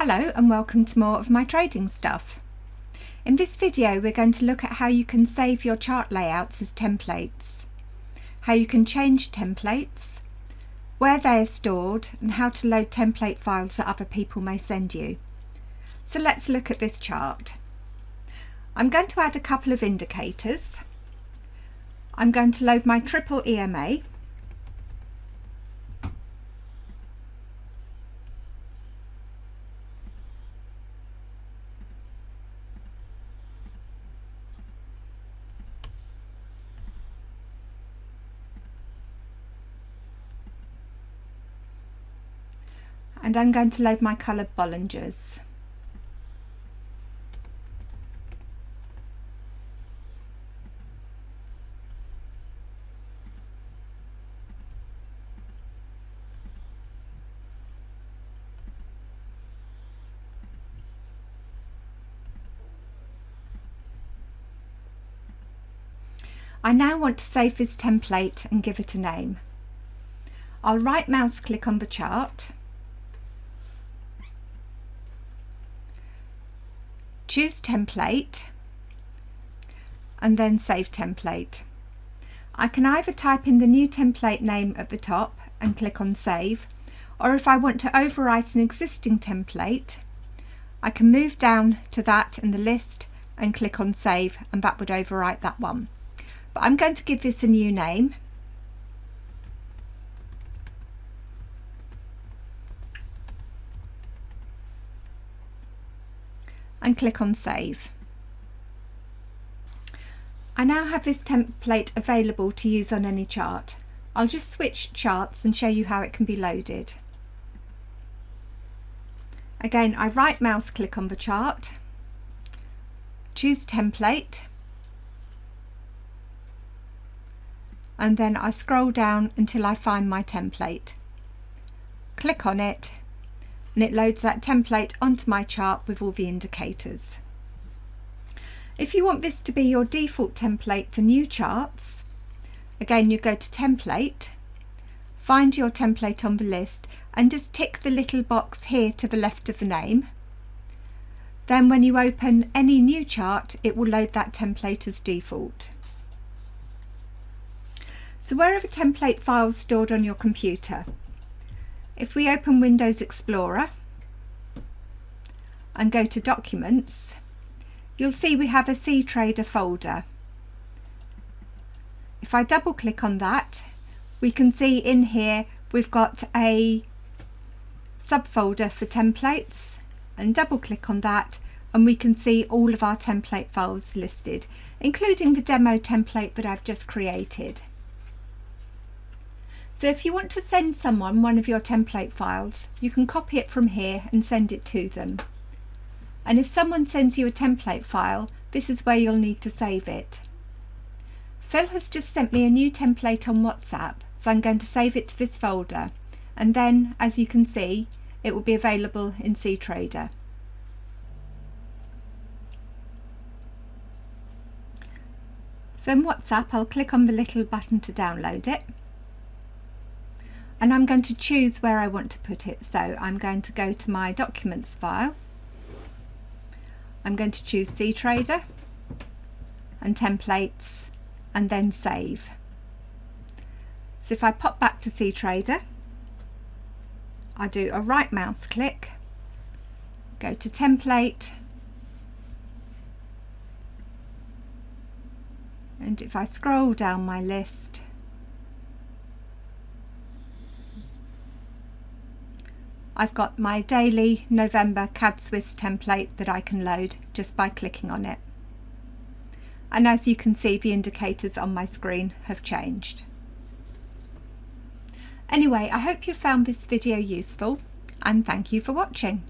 Hello and welcome to more of my trading stuff. In this video we're going to look at how you can save your chart layouts as templates, how you can change templates, where they are stored and how to load template files that other people may send you. So let's look at this chart. I'm going to add a couple of indicators. I'm going to load my triple EMA. And I'm going to load my coloured Bollingers. I now want to save this template and give it a name. I'll right mouse click on the chart, choose template and then save template. I can either type in the new template name at the top and click on save, or if I want to overwrite an existing template I can move down to that in the list and click on save, and that would overwrite that one. But I'm going to give this a new name. And click on save. I now have this template available to use on any chart. I'll just switch charts and show you how it can be loaded. Again, I right mouse click on the chart, choose template, and then I scroll down until I find my template. Click on it and it loads that template onto my chart with all the indicators. If you want this to be your default template for new charts, again you go to template, find your template on the list and just tick the little box here to the left of the name. Then when you open any new chart it will load that template as default. So where are the template files stored on your computer? If we open Windows Explorer and go to Documents, you'll see we have a CTrader folder. If I double click on that, we can see in here we've got a subfolder for templates, and double click on that and we can see all of our template files listed, including the demo template that I've just created. So if you want to send someone one of your template files, you can copy it from here and send it to them. And if someone sends you a template file, this is where you'll need to save it. Phil has just sent me a new template on WhatsApp, so I'm going to save it to this folder, and then, as you can see, it will be available in CTrader. So in WhatsApp I'll click on the little button to download it. And I'm going to choose where I want to put it. So I'm going to go to my Documents file. I'm going to choose CTrader and Templates and then Save. So if I pop back to CTrader, I do a right mouse click, go to Template, and if I scroll down my list, I've got my daily November CAD Swiss template that I can load just by clicking on it. And as you can see, the indicators on my screen have changed. Anyway, I hope you found this video useful and thank you for watching.